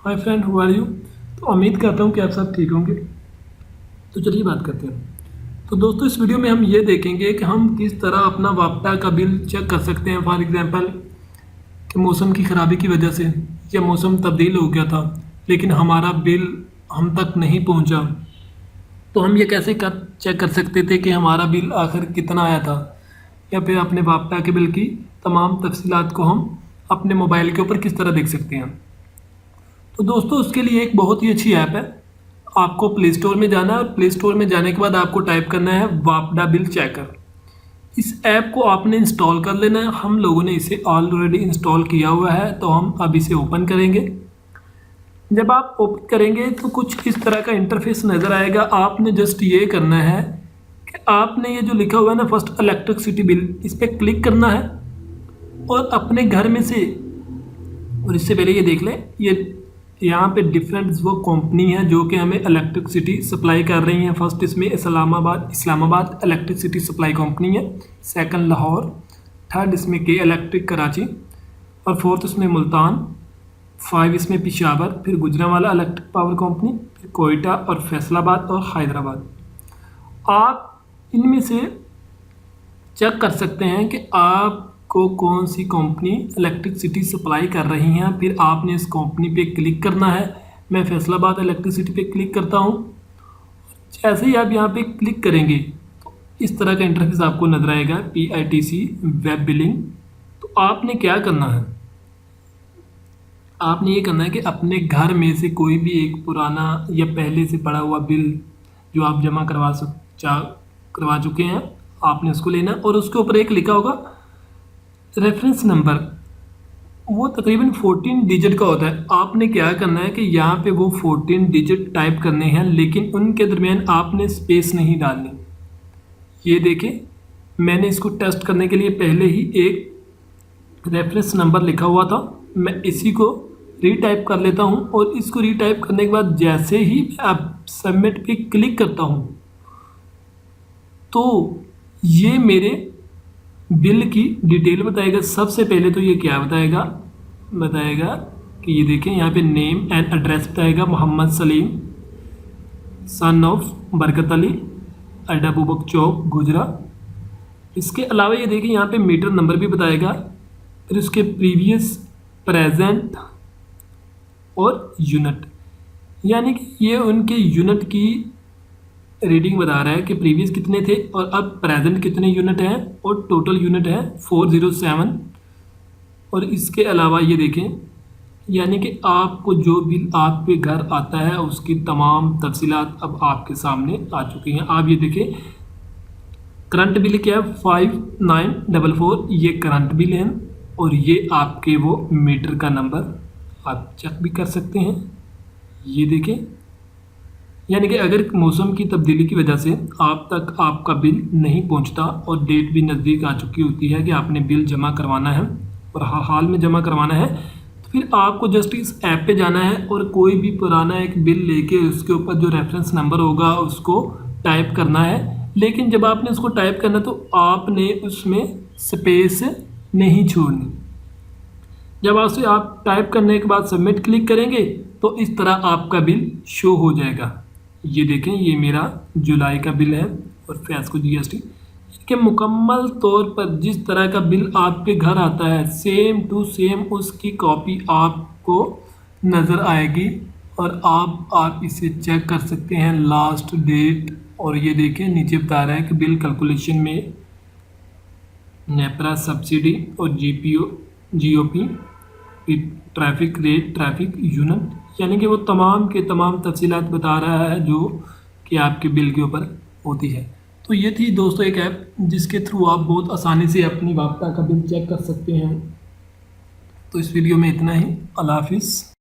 Hi friend, how are you. तो उम्मीद करता हूँ कि आप सब ठीक होंगे। तो चलिए बात करते हैं। तो दोस्तों, इस वीडियो में हम ये देखेंगे कि हम किस तरह अपना वापडा का बिल चेक कर सकते हैं। फॉर एग्जांपल कि मौसम की ख़राबी की वजह से या मौसम तब्दील हो गया था लेकिन हमारा बिल हम तक नहीं पहुंचा, तो हम ये कैसे चेक कर सकते थे कि हमारा बिल आखिर कितना आया था, या फिर अपने वापडा के बिल की तमाम तफसीलात को हम अपने मोबाइल के ऊपर किस तरह देख सकते हैं। तो दोस्तों, उसके लिए एक बहुत ही अच्छी ऐप है। आपको प्ले स्टोर में जाना है और प्ले स्टोर में जाने के बाद आपको टाइप करना है वापडा बिल चेकर। इस ऐप को आपने इंस्टॉल कर लेना है। हम लोगों ने इसे ऑलरेडी इंस्टॉल किया हुआ है, तो हम अब इसे ओपन करेंगे। जब आप ओपन करेंगे तो कुछ इस तरह का इंटरफेस नज़र आएगा। आपने जस्ट ये करना है कि आपने ये जो लिखा हुआ है ना, फर्स्ट इलेक्ट्रिसिटी बिल, इस पर क्लिक करना है और अपने घर में से, और इससे पहले ये देख लें, ये यहाँ पे डिफरेंट वो कंपनी है जो कि हमें इलेक्ट्रिसिटी सप्लाई कर रही हैं। फर्स्ट इसमें इस्लामाबाद इलेक्ट्रिसिटी सप्लाई कंपनी है, सेकंड लाहौर, थर्ड इसमें के इलेक्ट्रिक कराची, और फोर्थ इसमें मुल्तान, 5 इसमें पिशावर, फिर गुजरांवाला इलेक्ट्रिक पावर कंपनी, फिर कोयटा और फैसलाबाद और हैदराबाद। आप इनमें से चेक कर सकते हैं कि आपको कौन सी कंपनी इलेक्ट्रिसिटी सप्लाई कर रही हैं। फिर आपने इस कंपनी पे क्लिक करना है। मैं फैसलाबाद इलेक्ट्रिसिटी पे क्लिक करता हूँ। जैसे ही आप यहाँ पे क्लिक करेंगे तो इस तरह का इंटरफेस आपको नजर आएगा, PITC वेब बिलिंग। तो आपने क्या करना है, आपने ये करना है कि अपने घर में से कोई भी एक पुराना या पहले से पड़ा हुआ बिल जो आप जमा करवा चुके हैं, आपने उसको लेना और उसके ऊपर एक लिखा होगा रेफरेंस नंबर। वो तकरीबन 14 डिजिट का होता है। आपने क्या करना है कि यहाँ पे वो 14 डिजिट टाइप करने हैं, लेकिन उनके दरमियान आपने स्पेस नहीं डालनी। ये देखें, मैंने इसको टेस्ट करने के लिए पहले ही एक रेफरेंस नंबर लिखा हुआ था। मैं इसी को रीटाइप कर लेता हूँ और इसको रीटाइप करने के बाद जैसे ही आप सबमिट पे क्लिक करता हूँ तो ये मेरे बिल की डिटेल बताएगा। सबसे पहले तो ये क्या बताएगा कि ये देखें, यहाँ पे नेम एंड एड्रेस बताएगा, मोहम्मद सलीम सन ऑफ बरकत अली, अड्डा बुबक चौक, गुजरा। इसके अलावा ये देखें, यहाँ पे मीटर नंबर भी बताएगा, फिर उसके प्रीवियस, प्रेजेंट और यूनिट, यानी कि ये उनके यूनिट की रीडिंग बता रहा है कि प्रीवियस कितने थे और अब प्रेजेंट कितने यूनिट हैं, और टोटल यूनिट है 407। और इसके अलावा ये देखें, यानी कि आपको जो बिल आपके घर आता है उसकी तमाम तफसीलात अब आपके सामने आ चुकी हैं। आप ये देखें, करंट बिल क्या है, 5944, ये करंट बिल है, और ये आपके वो मीटर का नंबर आप चेक भी कर सकते हैं। ये देखें, यानी कि अगर मौसम की तब्दीली की वजह से आप तक आपका बिल नहीं पहुंचता और डेट भी नज़दीक आ चुकी होती है कि आपने बिल जमा करवाना है और हाल में जमा करवाना है, तो फिर आपको जस्ट इस ऐप पे जाना है और कोई भी पुराना एक बिल लेके उसके ऊपर जो रेफरेंस नंबर होगा उसको टाइप करना है। लेकिन जब आपने उसको टाइप करना तो आपने उसमें स्पेस नहीं छोड़नी। जब आप टाइप करने के बाद सबमिट क्लिक करेंगे तो इस तरह आपका बिल शो हो जाएगा। ये देखें, ये मेरा जुलाई का बिल है और फैसको GST के मुकम्मल तौर पर जिस तरह का बिल आपके घर आता है सेम टू सेम उसकी कॉपी आपको नज़र आएगी और आप इसे चेक कर सकते हैं, लास्ट डेट। और ये देखें, नीचे बता रहा है कि बिल कैलकुलेशन में नेपरा सब्सिडी और GOP, traffic rate, traffic unit, यानी कि वो तमाम के तमाम तफसीलात बता रहा है जो कि आपके बिल के ऊपर होती है। तो ये थी दोस्तों एक ऐप जिसके थ्रू आप बहुत आसानी से अपनी वापडा का बिल चेक कर सकते हैं। तो इस वीडियो में इतना ही। अल्लाह हाफिज़।